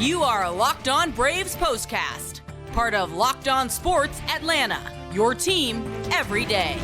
You are Locked On Braves POSTCAST, part of Locked On Sports Atlanta, your team every day.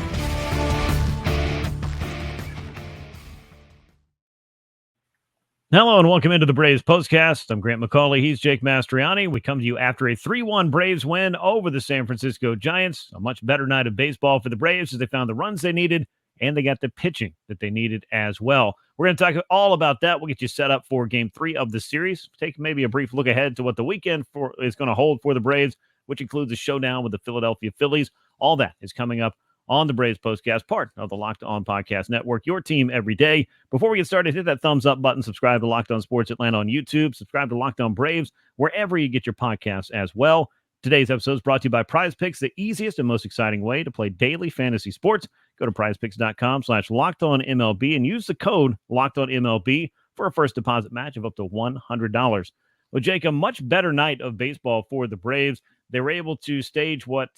Hello and welcome into the Braves POSTCAST. I'm Grant McAuley. He's Jake Mastroianni. We come to you after a 3-1 Braves win over the San Francisco Giants. A much better night of baseball for the Braves as they found the runs they needed, and they got the pitching that they needed as well. We're going to talk all about that. We'll get you set up for Game 3 of the series. Take maybe a brief look ahead to what the weekend is going to hold for the Braves, which includes a showdown with the Philadelphia Phillies. All that is coming up on the Braves POSTCAST, part of the Locked On Podcast Network, your team every day. Before we get started, hit that thumbs up button, subscribe to Locked On Sports Atlanta on YouTube, subscribe to Locked On Braves, wherever you get your podcasts as well. Today's episode is brought to you by Prize Picks, the easiest and most exciting way to play daily fantasy sports. Go to prizepicks.com/LockedOnMLB and use the code LockedOnMLB for a first deposit match of up to $100. Well, Jake, a much better night of baseball for the Braves. They were able to stage what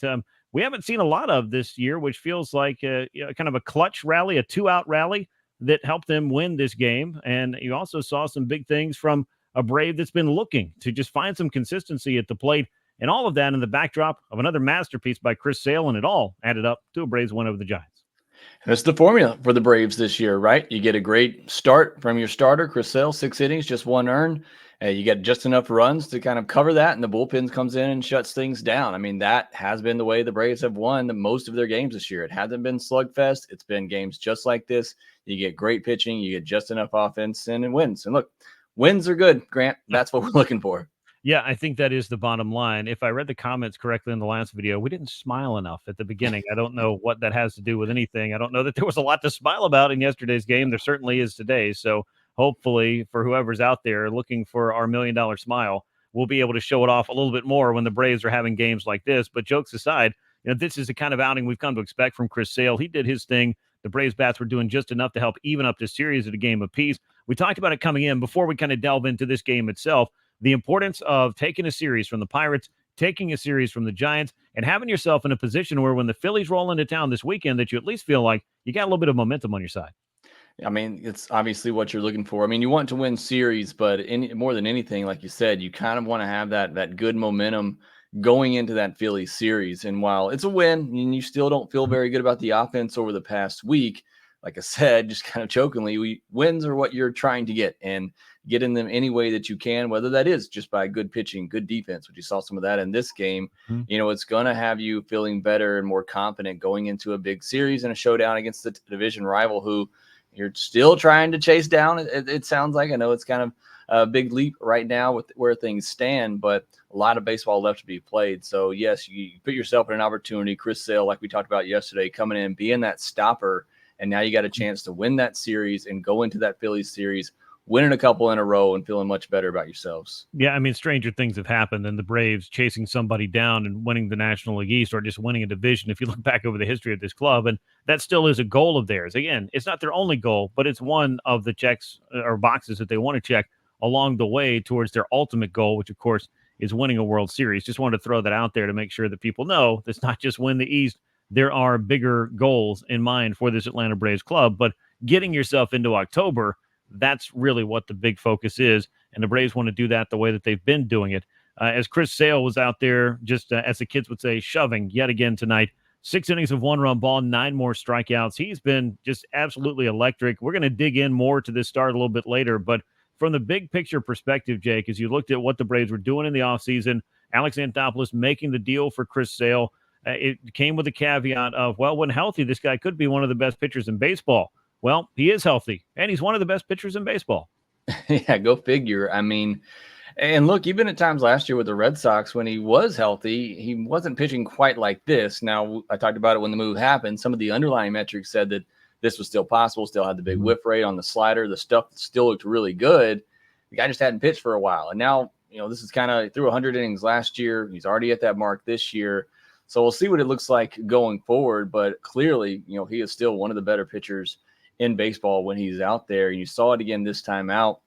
we haven't seen a lot of this year, which feels like kind of a clutch rally, a two-out rally that helped them win this game. And you also saw some big things from a Brave that's been looking to just find some consistency at the plate. And all of that in the backdrop of another masterpiece by Chris Sale, and it all added up to a Braves win over the Giants. That's the formula for the Braves this year, right? You get a great start from your starter, Chris Sale, 6 innings, just 1 earned. You get just enough runs to kind of cover that, and the bullpen comes in and shuts things down. I mean, that has been the way the Braves have won most of their games this year. It hasn't been slugfest. It's been games just like this. You get great pitching, you get just enough offense, and it wins. And look, wins are good, Grant. That's what we're looking for. Yeah, I think that is the bottom line. If I read the comments correctly in the last video, we didn't smile enough at the beginning. I don't know what that has to do with anything. I don't know that there was a lot to smile about in yesterday's game. There certainly is today. So hopefully for whoever's out there looking for our $1 million smile, we'll be able to show it off a little bit more when the Braves are having games like this. But jokes aside, this is the kind of outing we've come to expect from Chris Sale. He did his thing. The Braves bats were doing just enough to help even up this series at a game apiece. We talked about it coming in before we kind of delve into this game itself. The importance of taking a series from the Pirates, taking a series from the Giants, and having yourself in a position where when the Phillies roll into town this weekend, that you at least feel like you got a little bit of momentum on your side. I mean, it's obviously what you're looking for. I mean, you want to win series, but more than anything, like you said, you kind of want to have that good momentum going into that Phillies series. And while it's a win, and you still don't feel very good about the offense over the past week, like I said, just kind of jokingly, wins are what you're trying to get, and getting them any way that you can, whether that is just by good pitching, good defense, which you saw some of that in this game. Mm-hmm. It's going to have you feeling better and more confident going into a big series and a showdown against the division rival who you're still trying to chase down. It sounds like, I know it's kind of a big leap right now with where things stand, but a lot of baseball left to be played. So yes, you put yourself in an opportunity. Chris Sale, like we talked about yesterday, coming in, being that stopper. And now you got a chance to win that series and go into that Phillies series, winning a couple in a row and feeling much better about yourselves. Yeah, I mean, stranger things have happened than the Braves chasing somebody down and winning the National League East or just winning a division if you look back over the history of this club. And that still is a goal of theirs. Again, it's not their only goal, but it's one of the checks or boxes that they want to check along the way towards their ultimate goal, which, of course, is winning a World Series. Just wanted to throw that out there to make sure that people know it's not just win the East. There are bigger goals in mind for this Atlanta Braves club, but getting yourself into October, that's really what the big focus is, and the Braves want to do that the way that they've been doing it. As Chris Sale was out there, just as the kids would say, shoving yet again tonight, 6 innings of 1-run ball, 9 more strikeouts. He's been just absolutely electric. We're going to dig in more to this start a little bit later, but from the big picture perspective, Jake, as you looked at what the Braves were doing in the offseason, Alex Anthopoulos making the deal for Chris Sale, it came with a caveat of, well, when healthy, this guy could be one of the best pitchers in baseball. Well, he is healthy, and he's one of the best pitchers in baseball. Yeah, go figure. I mean, and look, even at times last year with the Red Sox, when he was healthy, he wasn't pitching quite like this. Now, I talked about it when the move happened. Some of the underlying metrics said that this was still possible, still had the big whiff rate on the slider. The stuff still looked really good. The guy just hadn't pitched for a while. And now, this is kind of through 100 innings last year. He's already at that mark this year. So we'll see what it looks like going forward. But clearly, he is still one of the better pitchers in baseball when he's out there. You saw it again this time out.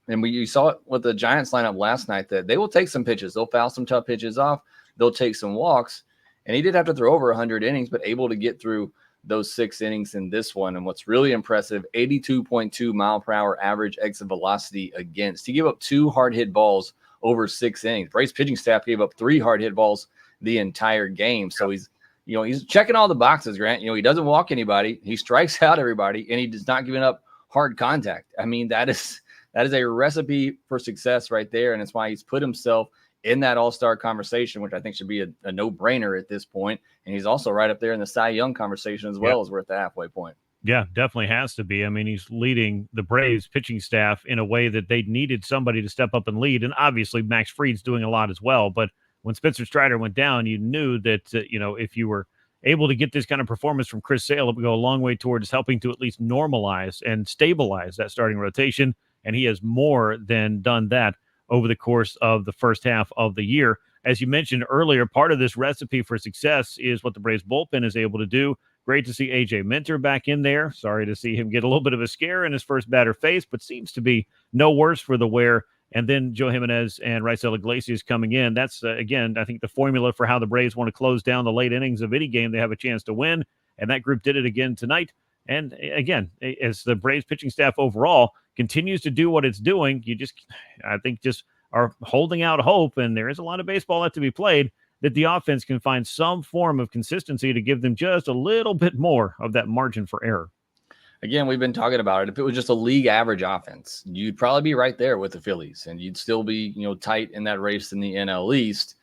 And you saw it with the Giants lineup last night that they will take some pitches. They'll foul some tough pitches off. They'll take some walks. And he did have to throw over 100 innings, but able to get through those 6 innings in this one. And what's really impressive, 82.2 mile per hour average exit velocity against. He gave up 2 hard hit balls over 6 innings. Braves pitching staff gave up 3 hard hit balls the entire game. So he's checking all the boxes, Grant. He doesn't walk anybody. He strikes out everybody, and he does not giving up hard contact. I mean, that is a recipe for success right there. And it's why he's put himself in that all-star conversation, which I think should be a no-brainer at this point. And he's also right up there in the Cy Young conversation as well, as we're at the halfway point. Yeah, definitely has to be. I mean, he's leading the Braves pitching staff in a way that they needed somebody to step up and lead. And obviously Max Fried's doing a lot as well. But when Spencer Strider went down, you knew that, if you were able to get this kind of performance from Chris Sale, it would go a long way towards helping to at least normalize and stabilize that starting rotation. And he has more than done that over the course of the first half of the year. As you mentioned earlier, part of this recipe for success is what the Braves bullpen is able to do. Great to see A.J. Minter back in there. Sorry to see him get a little bit of a scare in his first batter face, but seems to be no worse for the wear. And then Joe Jimenez and Raisel Iglesias coming in. That's, again, I think the formula for how the Braves want to close down the late innings of any game they have a chance to win. And that group did it again tonight. And again, as the Braves pitching staff overall continues to do what it's doing, I think just are holding out hope, and there is a lot of baseball left to be played, that the offense can find some form of consistency to give them just a little bit more of that margin for error. Again, we've been talking about it. If it was just a league average offense, you'd probably be right there with the Phillies, and you'd still be, tight in that race in the NL East.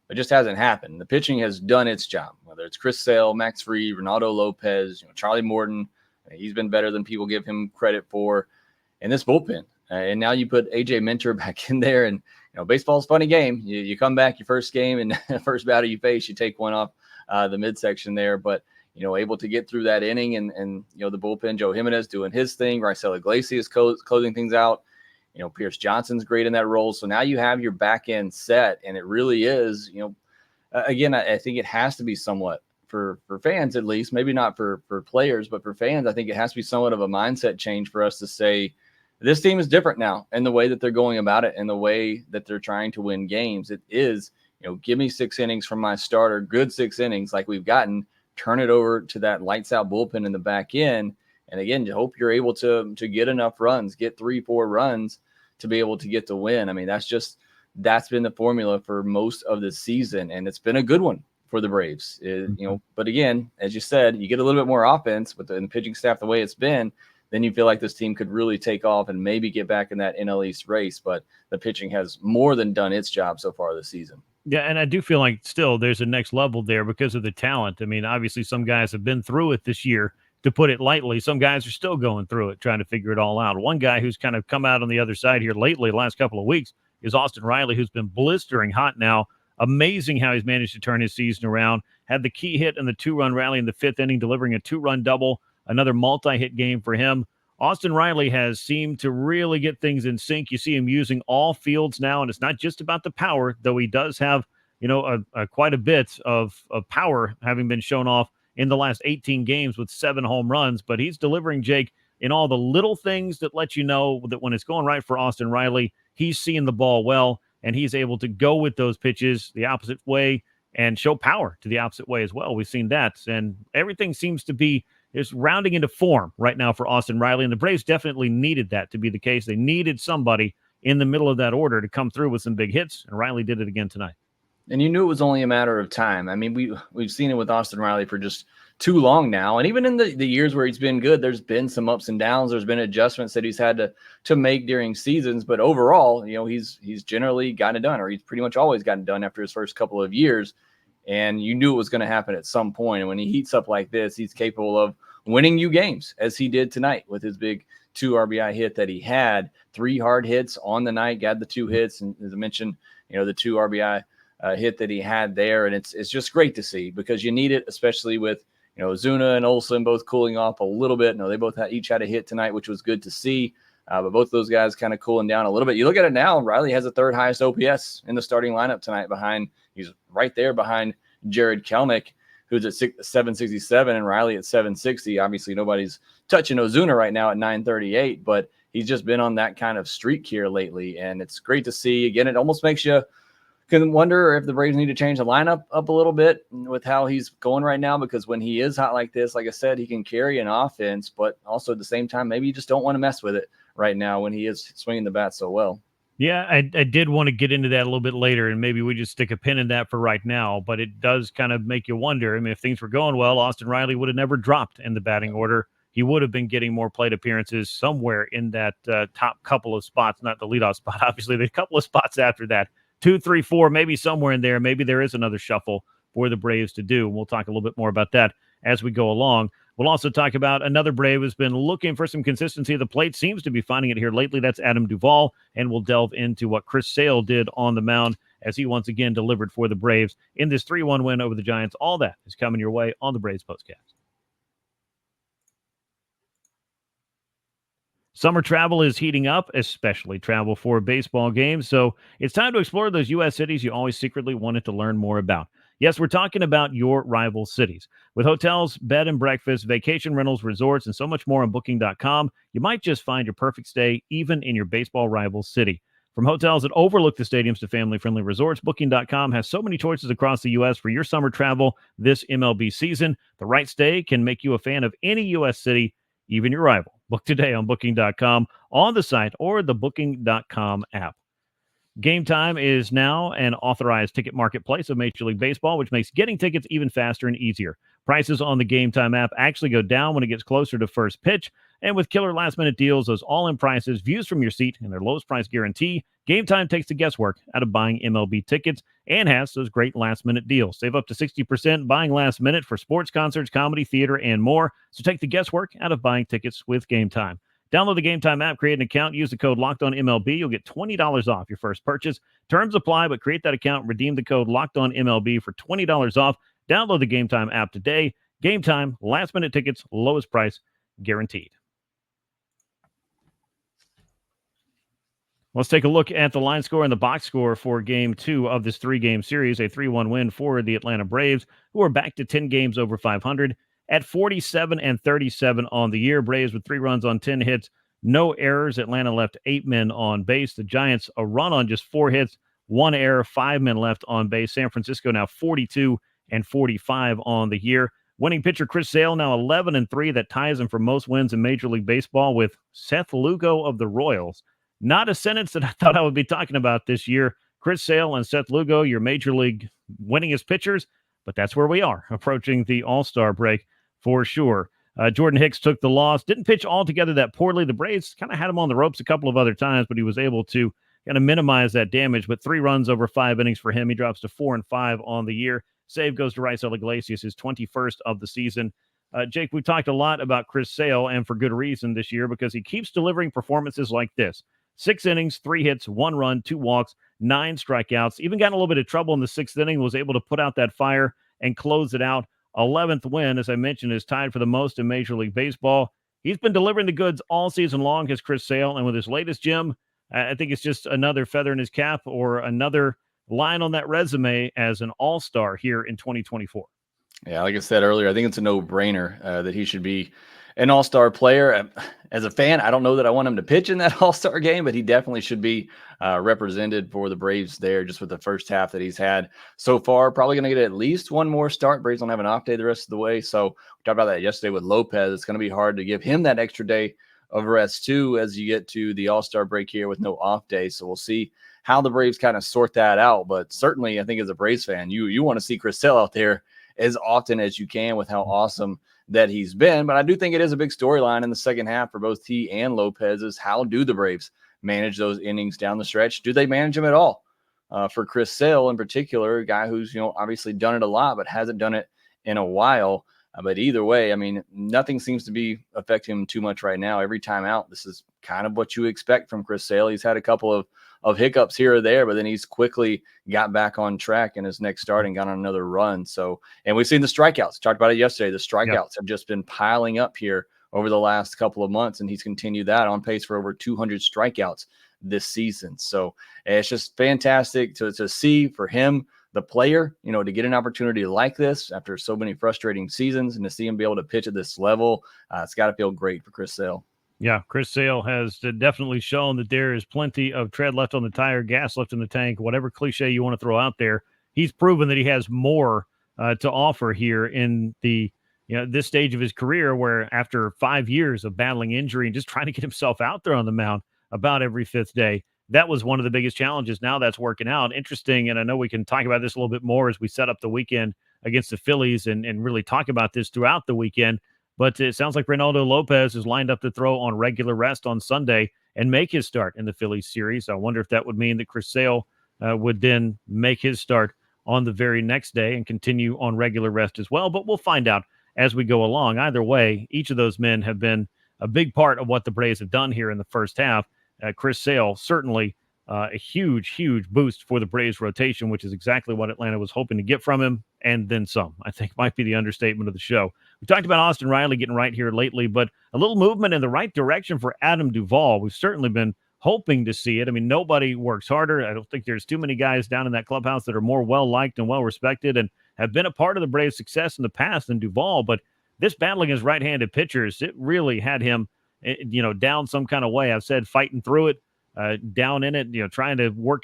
It just hasn't happened. The pitching has done its job, whether it's Chris Sale, Max Fried, Ronaldo Lopez, Charlie Morton. He's been better than people give him credit for. And this bullpen. And now you put A.J. Minter back in there. And, baseball's a funny game. You come back your first game, and the first batter you face, you take one off the midsection there. But, able to get through that inning and the bullpen, Joe Jimenez doing his thing, Raisel Iglesias closing things out. Pierce Johnson's great in that role. So now you have your back end set, and it really is, again, I think it has to be somewhat for fans, at least, maybe not for players, but for fans, I think it has to be somewhat of a mindset change for us to say this team is different now in the way that they're going about it and the way that they're trying to win games. It is, give me 6 innings from my starter, good 6 innings like we've gotten, turn it over to that lights out bullpen in the back end. And again, you hope you're able to get enough runs, get 3-4 runs to be able to get the win. I mean, that's been the formula for most of the season, and it's been a good one for the Braves. But again, as you said, you get a little bit more offense with the pitching staff the way it's been, then you feel like this team could really take off and maybe get back in that NL East race. But the pitching has more than done its job so far this season. Yeah, and I do feel like still there's a next level there because of the talent. I mean, obviously some guys have been through it this year, to put it lightly. Some guys are still going through it, trying to figure it all out. One guy who's kind of come out on the other side here lately, the last couple of weeks, is Austin Riley, who's been blistering hot now. Amazing how he's managed to turn his season around. Had the key hit in the 2-run rally in the 5th inning, delivering a 2-run double, another multi-hit game for him. Austin Riley has seemed to really get things in sync. You see him using all fields now, and it's not just about the power, though he does have, quite a bit of power having been shown off in the last 18 games with 7 home runs. But he's delivering, Jake, in all the little things that let you know that when it's going right for Austin Riley, he's seeing the ball well, and he's able to go with those pitches the opposite way and show power to the opposite way as well. We've seen that, and everything seems to be is rounding into form right now for Austin Riley, and the Braves definitely needed that to be the case. They needed somebody in the middle of that order to come through with some big hits, and Riley did it again tonight. And you knew it was only a matter of time. I mean, we've seen it with Austin Riley for just too long now. And even in the years where he's been good, there's been some ups and downs. There's been adjustments that he's had to make during seasons. But overall, he's generally gotten it done, or he's pretty much always gotten it done after his first couple of years. And you knew it was going to happen at some point. And when he heats up like this, he's capable of winning you games, as he did tonight with his big 2 RBI hit that he had. 3 hard hits on the night, got the 2 hits. And as I mentioned, the 2 RBI hit that he had there. And it's just great to see, because you need it, especially with, Zuna and Olsen both cooling off a little bit. They both each had a hit tonight, which was good to see. But both those guys kind of cooling down a little bit. You look at it now, Riley has the 3rd highest OPS in the starting lineup tonight he's right there behind Jared Kelnick, who's at 767, and Riley at 760. Obviously, nobody's touching Ozuna right now at 938, but he's just been on that kind of streak here lately, and it's great to see. Again, it almost makes you can wonder if the Braves need to change the lineup up a little bit with how he's going right now, because when he is hot like this, like I said, he can carry an offense, but also at the same time, maybe you just don't want to mess with it right now when he is swinging the bat so well. Yeah, I did want to get into that a little bit later, and maybe we just stick a pin in that for right now. But it does kind of make you wonder. I mean, if things were going well, Austin Riley would have never dropped in the batting order. He would have been getting more plate appearances somewhere in that top couple of spots, not the leadoff spot. Obviously, the couple of spots after that, 2, 3, 4, maybe somewhere in there. Maybe there is another shuffle for the Braves to do. We'll talk a little bit more about that as we go along. We'll also talk about another Brave who's been looking for some consistency at the plate, seems to be finding it here lately. That's Adam Duvall, and we'll delve into what Chris Sale did on the mound as he once again delivered for the Braves in this 3-1 win over the Giants. All that is coming your way on the Braves Postcast. Summer travel is heating up, especially travel for baseball games. So it's time to explore those U.S. cities you always secretly wanted to learn more about. Yes, we're talking about your rival cities. With hotels, bed and breakfast, vacation rentals, resorts, and so much more on Booking.com, you might just find your perfect stay even in your baseball rival city. From hotels that overlook the stadiums to family-friendly resorts, Booking.com has so many choices across the U.S. for your summer travel this MLB season. The right stay can make you a fan of any U.S. city, even your rival. Book today on Booking.com, on the site, or the Booking.com app. Game Time is now an authorized ticket marketplace of Major League Baseball, which makes getting tickets even faster and easier. Prices on the Game Time app actually go down when it gets closer to first pitch. And with killer last-minute deals, those all-in prices, views from your seat, and their lowest price guarantee, Game Time takes the guesswork out of buying MLB tickets and has those great last-minute deals. Save up to 60% buying last minute for sports, concerts, comedy, theater, and more. So take the guesswork out of buying tickets with Game Time. Download the Game Time app, create an account, use the code LockedOnMLB. You'll get $20 off your first purchase. Terms apply, but create that account, redeem the code LockedOnMLB for $20 off. Download the Game Time app today. Game Time, last-minute tickets, lowest price, guaranteed. Let's take a look at the line score and the box score for Game 2 of this 3-game series, a 3-1 win for the Atlanta Braves, who are back to 10 games over 500 at 47-37 on the year. Braves with 3 runs on 10 hits, no errors. Atlanta left 8 men on base. The Giants a run on just 4 hits, 1 error, 5 men left on base. San Francisco now 42-45 on the year. Winning pitcher Chris Sale now 11-3. That ties him for most wins in Major League Baseball with Seth Lugo of the Royals. Not a sentence that I thought I would be talking about this year. Chris Sale and Seth Lugo, your Major League winningest pitchers, but that's where we are, approaching the All-Star break for sure. Jordan Hicks took the loss, didn't pitch altogether that poorly. The Braves kind of had him on the ropes a couple of other times, but he was able to kind of minimize that damage. But 3 runs over 5 innings for him. He drops to 4-5 on the year. Save goes to Raisel Iglesias, his 21st of the season. Jake, we talked a lot about Chris Sale, and for good reason this year, because he keeps delivering performances like this. 6 innings, 3 hits, 1 run, 2 walks, 9 strikeouts. Even got in a little bit of trouble in the 6th inning, was able to put out that fire and close it out. 11th win, as I mentioned, is tied for the most in Major League Baseball. He's been delivering the goods all season long, has Chris Sale, and with his latest gem, I think it's just another feather in his cap or another line on that resume as an all-star here in 2024. Yeah, like I said earlier, I think it's a no-brainer that he should be an all-star player. As a fan, I don't know that I want him to pitch in that all-star game, but he definitely should be represented for the Braves there just with the first half that he's had so far. Probably going to get at least one more start. Braves don't have an off day the rest of the way. So we talked about that yesterday with Lopez. It's going to be hard to give him that extra day of rest too as you get to the all-star break here with no off day. So we'll see how the Braves kind of sort that out. But certainly, I think as a Braves fan, you want to see Chris Sale out there as often as you can with how awesome that he's been. But I do think it is a big storyline in the second half for both he and Lopez is how do the Braves manage those innings down the stretch? Do they manage them at all? For Chris Sale in particular, a guy who's, obviously done it a lot, but hasn't done it in a while. But either way, I mean, nothing seems to be affecting him too much right now. Every time out, this is kind of what you expect from Chris Sale. He's had a couple of hiccups here or there, but then he's quickly got back on track in his next start and got on another run. So, and we've seen the strikeouts. Talked about it yesterday. The strikeouts have just been piling up here over the last couple of months, and he's continued that on pace for over 200 strikeouts this season. So it's just fantastic to see for him, the player, to get an opportunity like this after so many frustrating seasons and to see him be able to pitch at this level. It's got to feel great for Chris Sale. Yeah, Chris Sale has definitely shown that there is plenty of tread left on the tire, gas left in the tank, whatever cliche you want to throw out there. He's proven that he has more to offer here in the this stage of his career, where after 5 years of battling injury and just trying to get himself out there on the mound about every 5th day, that was one of the biggest challenges. Now that's working out. Interesting, and I know we can talk about this a little bit more as we set up the weekend against the Phillies and really talk about this throughout the weekend. But it sounds like Reynaldo Lopez is lined up to throw on regular rest on Sunday and make his start in the Phillies series. I wonder if that would mean that Chris Sale would then make his start on the very next day and continue on regular rest as well. But we'll find out as we go along. Either way, each of those men have been a big part of what the Braves have done here in the first half. Chris Sale, certainly a huge, huge boost for the Braves rotation, which is exactly what Atlanta was hoping to get from him, and then some, I think might be the understatement of the show. We talked about Austin Riley getting right here lately, but a little movement in the right direction for Adam Duvall. We've certainly been hoping to see it. I mean, nobody works harder. I don't think there's too many guys down in that clubhouse that are more well-liked and well-respected and have been a part of the Braves' success in the past than Duvall, but this battle against right-handed pitchers, it really had him down some kind of way. I've said fighting through it, down in it, trying to work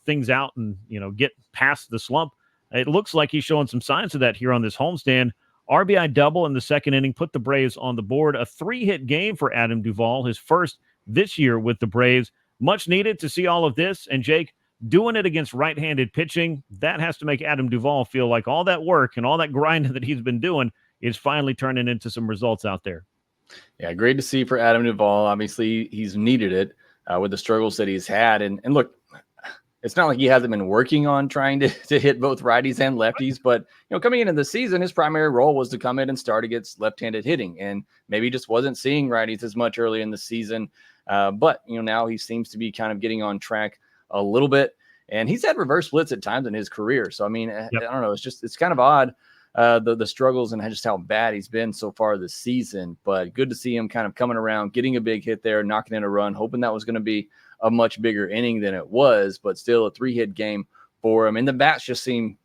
things out and, get past the slump. It looks like he's showing some signs of that here on this homestand. RBI double in the second inning put the Braves on the board. A 3-hit game for Adam Duvall, his first this year with the Braves. Much needed to see all of this. And Jake, doing it against right-handed pitching, that has to make Adam Duvall feel like all that work and all that grinding that he's been doing is finally turning into some results out there. Yeah, great to see for Adam Duvall. Obviously, he's needed it with the struggles that he's had. And look, it's not like he hasn't been working on trying to hit both righties and lefties, but coming into the season, his primary role was to come in and start against left-handed hitting, and maybe just wasn't seeing righties as much early in the season. But now he seems to be kind of getting on track a little bit, and he's had reverse splits at times in his career. So I mean, I don't know, it's kind of odd. The struggles and just how bad he's been so far this season, but good to see him kind of coming around, getting a big hit there, knocking in a run, hoping that was going to be a much bigger inning than it was, but still a 3-hit game for him. And the bats just seem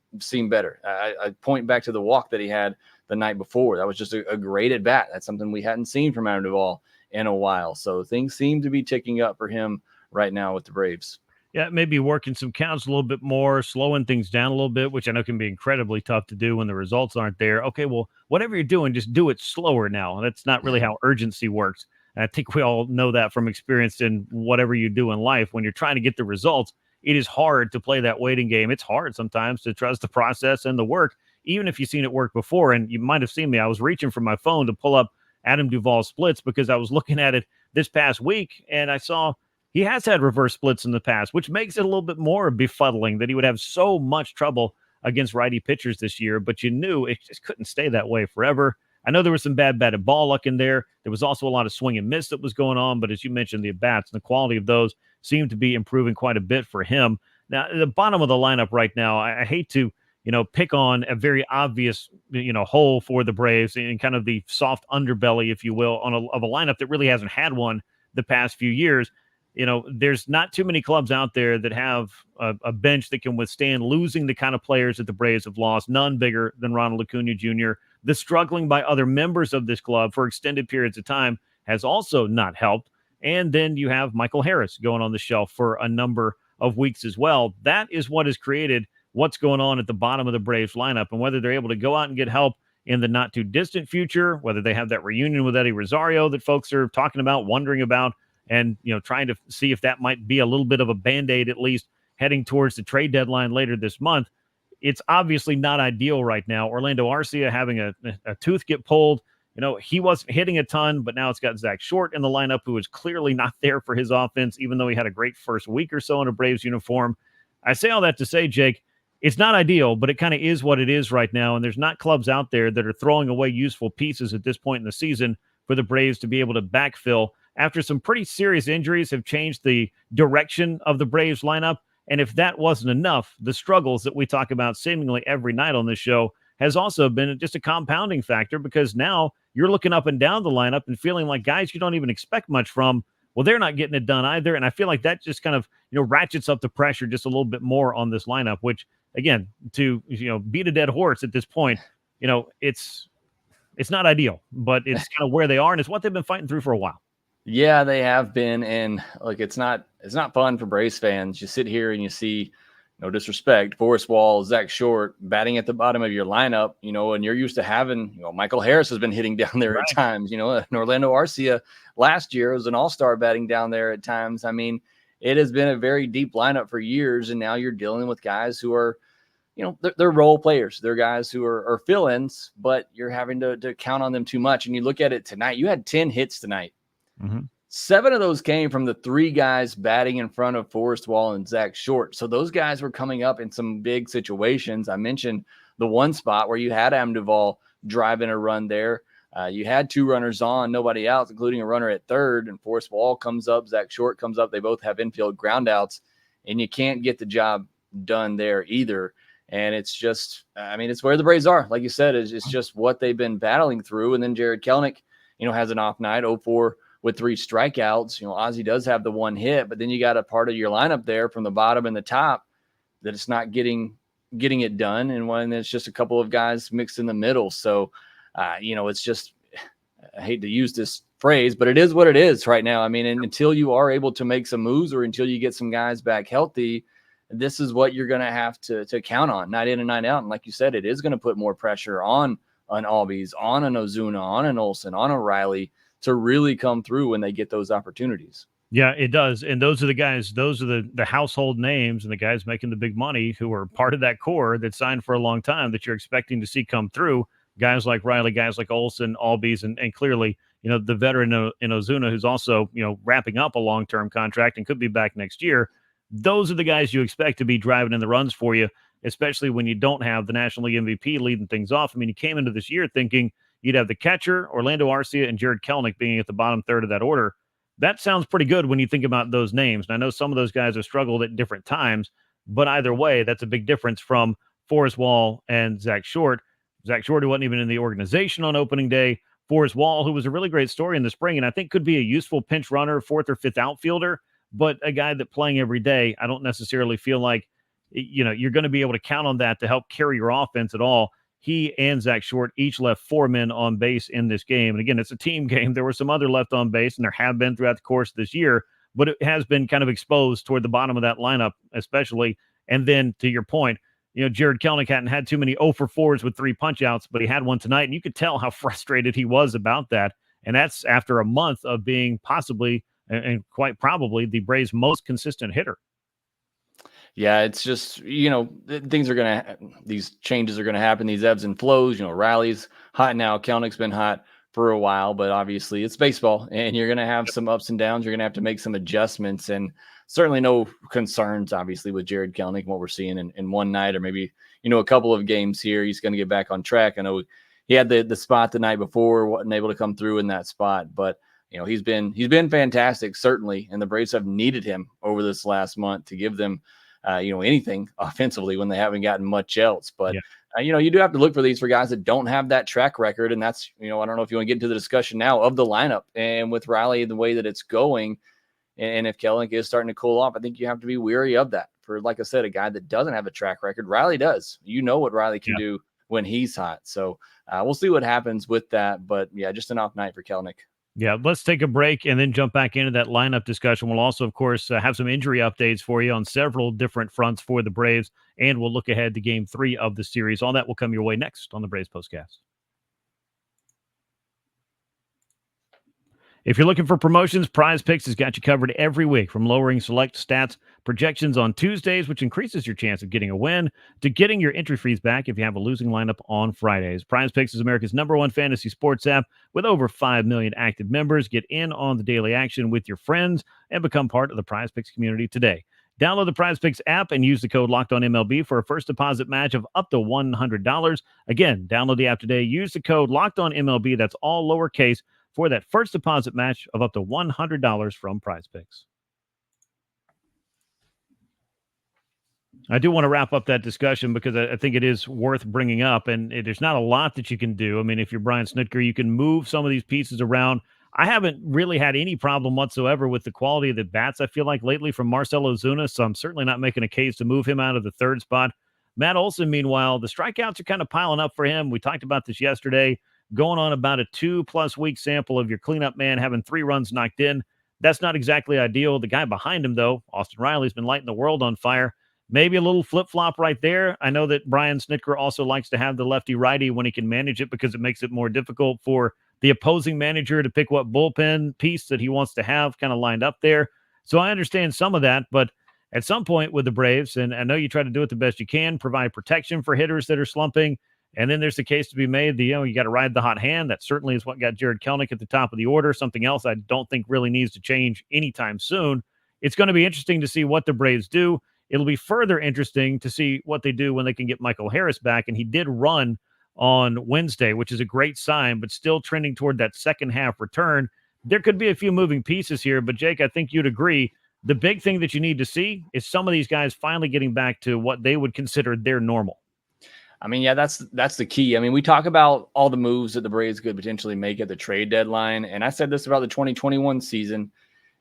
better. I point back to the walk that he had the night before. That was just a great at bat. That's something we hadn't seen from Adam Duvall in a while. So things seem to be ticking up for him right now with the Braves. Yeah, maybe working some counts a little bit more, slowing things down a little bit, which I know can be incredibly tough to do when the results aren't there. Okay, well, whatever you're doing, just do it slower now. And that's not really how urgency works. And I think we all know that from experience in whatever you do in life. When you're trying to get the results, it is hard to play that waiting game. It's hard sometimes to trust the process and the work, even if you've seen it work before. And you might have seen me. I was reaching for my phone to pull up Adam Duvall splits because I was looking at it this past week, and I saw he has had reverse splits in the past, which makes it a little bit more befuddling that he would have so much trouble against righty pitchers this year, but you knew it just couldn't stay that way forever. I know there was some bad batted ball luck in there. There was also a lot of swing and miss that was going on, but as you mentioned, the at-bats and the quality of those seem to be improving quite a bit for him. Now, the bottom of the lineup right now, I hate to, pick on a very obvious, hole for the Braves and kind of the soft underbelly, if you will, of a lineup that really hasn't had one the past few years. There's not too many clubs out there that have a bench that can withstand losing the kind of players that the Braves have lost, none bigger than Ronald Acuna Jr. The struggling by other members of this club for extended periods of time has also not helped. And then you have Michael Harris going on the shelf for a number of weeks as well. That is what has created what's going on at the bottom of the Braves lineup, and whether they're able to go out and get help in the not too distant future, whether they have that reunion with Eddie Rosario that folks are talking about, wondering about, and trying to see if that might be a little bit of a Band-Aid, at least heading towards the trade deadline later this month. It's obviously not ideal right now. Orlando Arcia having a tooth get pulled. He wasn't hitting a ton, but now it's got Zach Short in the lineup, who is clearly not there for his offense, even though he had a great first week or so in a Braves uniform. I say all that to say, Jake, it's not ideal, but it kind of is what it is right now, and there's not clubs out there that are throwing away useful pieces at this point in the season for the Braves to be able to backfill after some pretty serious injuries have changed the direction of the Braves lineup. And if that wasn't enough, the struggles that we talk about seemingly every night on this show has also been just a compounding factor, because now you're looking up and down the lineup and feeling like guys you don't even expect much from, well, they're not getting it done either. And I feel like that just kind of, ratchets up the pressure just a little bit more on this lineup, which, again, to, beat a dead horse at this point, it's not ideal, but it's kind of where they are, and it's what they've been fighting through for a while. Yeah, they have been. And look, it's not fun for Braves fans. You sit here and you see, no disrespect, Forrest Wall, Zach Short batting at the bottom of your lineup, and you're used to having, Michael Harris has been hitting down there at times, and Orlando Arcia last year was an all-star batting down there at times. I mean, it has been a very deep lineup for years. And now you're dealing with guys who are, they're role players. They're guys who are fill-ins, but you're having to count on them too much. And you look at it tonight, you had 10 hits tonight. Mm-hmm. 7 of those came from the 3 guys batting in front of Forrest Wall and Zach Short. So those guys were coming up in some big situations. I mentioned the one spot where you had Adam Duvall driving a run there. You had 2 runners on, nobody else, including a runner at third, and Forrest Wall comes up, Zach Short comes up. They both have infield groundouts, and you can't get the job done there either. And it's just, it's where the Braves are. Like you said, it's just what they've been battling through. And then Jared Kelenic, has an off night, 0-4 with 3 strikeouts. Ozzie does have the 1 hit, but then you got a part of your lineup there from the bottom and the top that it's not getting it done. And when it's just a couple of guys mixed in the middle. So, it's just, I hate to use this phrase, but it is what it is right now. And until you are able to make some moves or until you get some guys back healthy, this is what you're going to have to count on night in and night out. And like you said, it is going to put more pressure on an Albies, on an Ozuna, on an Olsen, on a Riley to really come through when they get those opportunities. Yeah, it does. And those are the guys, those are the household names and the guys making the big money who are part of that core that signed for a long time that you're expecting to see come through. Guys like Riley, guys like Olsen, Albies, and clearly, the veteran in Ozuna, who's also, wrapping up a long-term contract and could be back next year. Those are the guys you expect to be driving in the runs for you, especially when you don't have the National League MVP leading things off. You came into this year thinking you'd have the catcher, Orlando Arcia, and Jared Kelenic being at the bottom third of that order. That sounds pretty good when you think about those names. And I know some of those guys have struggled at different times, but either way, that's a big difference from Forrest Wall and Zach Short. Zach Short, who wasn't even in the organization on opening day. Forrest Wall, who was a really great story in the spring, and I think could be a useful pinch runner, 4th or 5th outfielder, but a guy that playing every day, I don't necessarily feel like, you're going to be able to count on that to help carry your offense at all. He and Zach Short each left 4 men on base in this game. And again, it's a team game. There were some other left on base, and there have been throughout the course of this year, but it has been kind of exposed toward the bottom of that lineup, especially. And then to your point, Jared Kelenic hadn't had too many 0-for-4s with 3 punch-outs, but he had one tonight, and you could tell how frustrated he was about that. And that's after a month of being possibly and quite probably the Braves' most consistent hitter. Yeah, it's just, these changes are going to happen, these ebbs and flows. Riley's hot now. Kelnic's been hot for a while, but obviously it's baseball, and you're going to have some ups and downs. You're going to have to make some adjustments, and certainly no concerns, obviously, with Jared Kelenic and what we're seeing in one night or maybe, a couple of games here. He's going to get back on track. I know he had the spot the night before, wasn't able to come through in that spot, but he's been fantastic, certainly, and the Braves have needed him over this last month to give them anything offensively when they haven't gotten much else. But you do have to look for guys that don't have that track record, and that's I don't know if you want to get into the discussion now of the lineup, and with Riley the way that it's going, and if Kelenic is starting to cool off, I think you have to be weary of that. For, like I said, a guy that doesn't have a track record, Riley does. What Riley can do when he's hot. So we'll see what happens with that. But just an off night for Kelenic. Yeah, let's take a break and then jump back into that lineup discussion. We'll also, of course, have some injury updates for you on several different fronts for the Braves, and we'll look ahead to Game 3 of the series. All that will come your way next on the Braves Postcast. If you're looking for promotions, Prize Picks has got you covered every week, from lowering select stats projections on Tuesdays, which increases your chance of getting a win, to getting your entry fees back if you have a losing lineup on Fridays. Prize Picks is America's #1 fantasy sports app with over 5 million active members. Get in on the daily action with your friends and become part of the Prize Picks community today. Download the Prize Picks app and use the code LOCKEDONMLB for a first deposit match of up to $100. Again, download the app today. Use the code LOCKEDONMLB. That's all lowercase for that first deposit match of up to $100 from Prize Picks. I do want to wrap up that discussion because I think it is worth bringing up, and there's not a lot that you can do. If you're Brian Snitker, you can move some of these pieces around. I haven't really had any problem whatsoever with the quality of the bats, I feel like, lately from Marcell Ozuna, so I'm certainly not making a case to move him out of the third spot. Matt Olson, meanwhile, the strikeouts are kind of piling up for him. We talked about this yesterday. Going on about a 2+ week sample of your cleanup man having 3 runs knocked in. That's not exactly ideal. The guy behind him, though, Austin Riley's been lighting the world on fire. Maybe a little flip-flop right there. I know that Brian Snitker also likes to have the lefty-righty when he can manage it, because it makes it more difficult for the opposing manager to pick what bullpen piece that he wants to have kind of lined up there. So I understand some of that, but at some point with the Braves, and I know you try to do it the best you can, provide protection for hitters that are slumping. And then there's the case to be made that, you got to ride the hot hand. That certainly is what got Jared Kelenic at the top of the order. Something else I don't think really needs to change anytime soon. It's going to be interesting to see what the Braves do. It'll be further interesting to see what they do when they can get Michael Harris back. And he did run on Wednesday, which is a great sign, but still trending toward that second half return. There could be a few moving pieces here, but Jake, I think you'd agree. The big thing that you need to see is some of these guys finally getting back to what they would consider their normal. I mean, yeah, that's the key. I mean, we talk about all the moves that the Braves could potentially make at the trade deadline. And I said this about the 2021 season.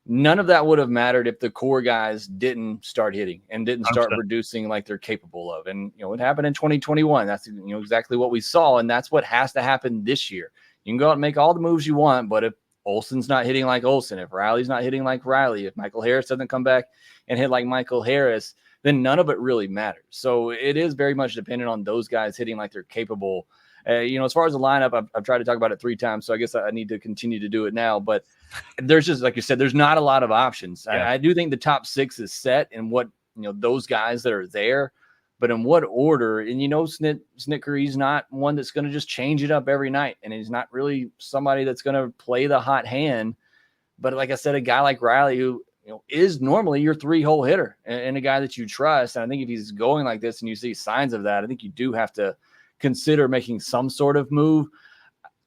None of that would have mattered if the core guys didn't start hitting and didn't start 100%. producing like they're capable of. And, it happened in 2021. That's, exactly what we saw. And that's what has to happen this year. You can go out and make all the moves you want, but if Olson's not hitting like Olson, if Riley's not hitting like Riley, if Michael Harris doesn't come back and hit like Michael Harris, then none of it really matters. So it is very much dependent on those guys hitting like they're capable. As far as the lineup, I've tried to talk about it 3 times, so I guess I need to continue to do it now. But there's just, like you said, there's not a lot of options. Yeah. I do think the top 6 is set in what, those guys that are there, but in what order. And, Snitker, he's not one that's going to just change it up every night. And he's not really somebody that's going to play the hot hand. But like I said, a guy like Riley, who, is normally your 3-hole hitter and a guy that you trust. And I think if he's going like this and you see signs of that, I think you do have to consider making some sort of move.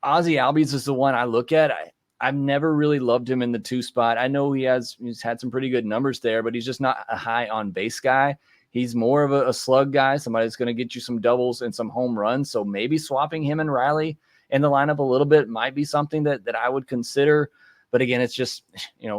Ozzie Albies is the one I look at. I've never really loved him in the 2 spot. I know he's had some pretty good numbers there, but he's just not a high on base guy. He's more of a slug guy, somebody that's going to get you some doubles and some home runs. So maybe swapping him and Riley in the lineup a little bit might be something that I would consider. But again, it's just,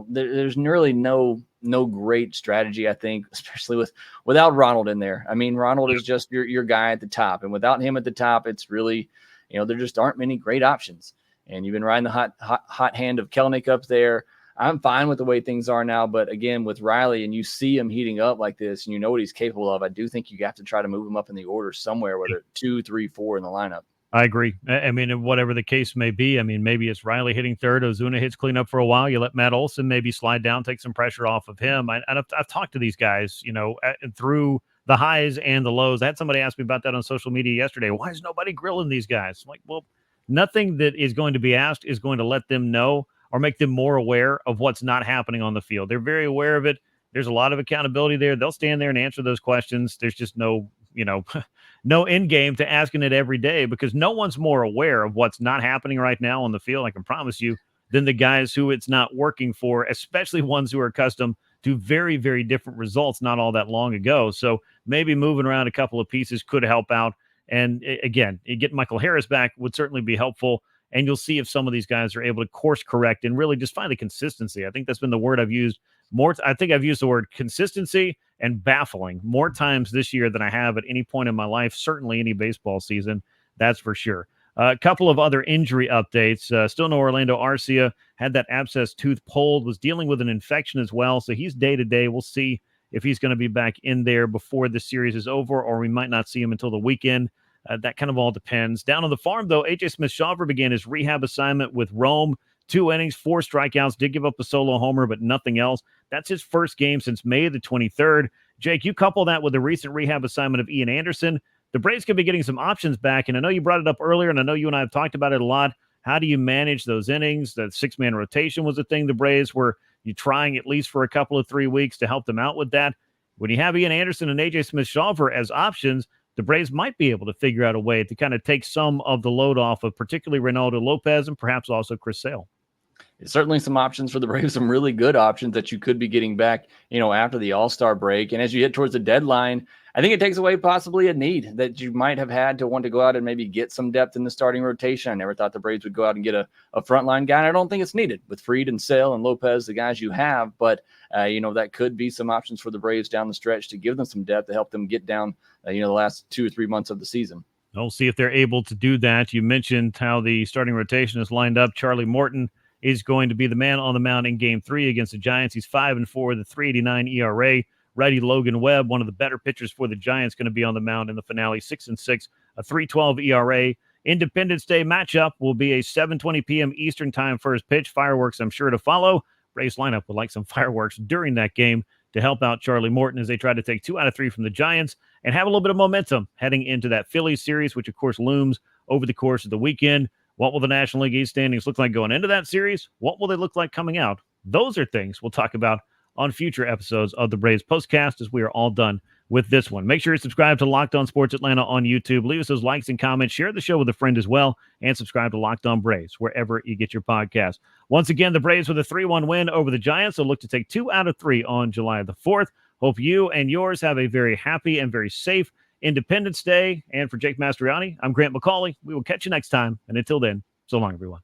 there's really no great strategy, I think, especially without Ronald in there. I mean, Ronald is just your guy at the top. And without him at the top, it's really, there just aren't many great options. And you've been riding the hot hand of Kelenic up there. I'm fine with the way things are now. But again, with Riley, and you see him heating up like this, and you know what he's capable of, I do think you have to try to move him up in the order somewhere, whether 2, 3, 4 in the lineup. I agree. I mean, whatever the case may be, I mean, maybe it's Riley hitting third, Ozuna hits cleanup for a while. You let Matt Olson maybe slide down, take some pressure off of him. I've talked to these guys, through the highs and the lows. I had somebody ask me about that on social media yesterday. Why is nobody grilling these guys? I'm like, well, nothing that is going to be asked is going to let them know or make them more aware of what's not happening on the field. They're very aware of it. There's a lot of accountability there. They'll stand there and answer those questions. There's just no end game to asking it every day, because no one's more aware of what's not happening right now on the field, I can promise you, than the guys who it's not working for, especially ones who are accustomed to very, very different results not all that long ago. So maybe moving around a couple of pieces could help out. And again, getting Michael Harris back would certainly be helpful. And you'll see if some of these guys are able to course correct and really just find the consistency. I think that's been the word I've used more. I think I've used the word consistency and baffling more times this year than I have at any point in my life, certainly any baseball season. That's for sure. A couple of other injury updates. Still no Orlando Arcia. Had that abscess tooth pulled, was dealing with an infection as well. So he's day-to-day. We'll see if he's going to be back in there before the series is over, or we might not see him until the weekend. That kind of all depends. Down on the farm, though, A.J. Smith-Shawver began his rehab assignment with Rome. 2 innings, 4 strikeouts, did give up a solo homer, but nothing else. That's his first game since May the 23rd. Jake, you couple that with the recent rehab assignment of Ian Anderson, the Braves could be getting some options back. And I know you brought it up earlier, and I know you and I have talked about it a lot. How do you manage those innings? The 6-man rotation was a thing the Braves were trying at least for a couple of 3 weeks to help them out with that. When you have Ian Anderson and A.J. Smith-Shawver as options, the Braves might be able to figure out a way to kind of take some of the load off of particularly Reynaldo Lopez and perhaps also Chris Sale. Certainly some options for the Braves, some really good options that you could be getting back, after the All-Star break. And as you get towards the deadline, I think it takes away possibly a need that you might have had to want to go out and maybe get some depth in the starting rotation. I never thought the Braves would go out and get a frontline guy. And I don't think it's needed with Fried and Sale and Lopez, the guys you have. But, that could be some options for the Braves down the stretch to give them some depth to help them get down, the last 2 or 3 months of the season. We'll see if they're able to do that. You mentioned how the starting rotation is lined up. Charlie Morton is going to be the man on the mound in Game 3 against the Giants. He's 5-4 with a 3.89 ERA. Righty Logan Webb, one of the better pitchers for the Giants, going to be on the mound in the finale, 6-6, a 3.12 ERA. Independence Day matchup will be a 7:20 p.m. Eastern time first pitch. Fireworks, I'm sure, to follow. Braves lineup would like some fireworks during that game to help out Charlie Morton as they try to take 2 out of 3 from the Giants and have a little bit of momentum heading into that Phillies series, which of course looms over the course of the weekend. What will the National League East standings look like going into that series? What will they look like coming out? Those are things we'll talk about on future episodes of the Braves Postcast as we are all done with this one. Make sure you subscribe to Locked On Sports Atlanta on YouTube. Leave us those likes and comments. Share the show with a friend as well. And subscribe to Locked On Braves wherever you get your podcast. Once again, the Braves with a 3-1 win over the Giants. They'll look to take 2 out of 3 on July the 4th. Hope you and yours have a very happy and very safe Independence Day. And for Jake Mastroianni, I'm Grant McAuley. We will catch you next time. And until then, so long, everyone.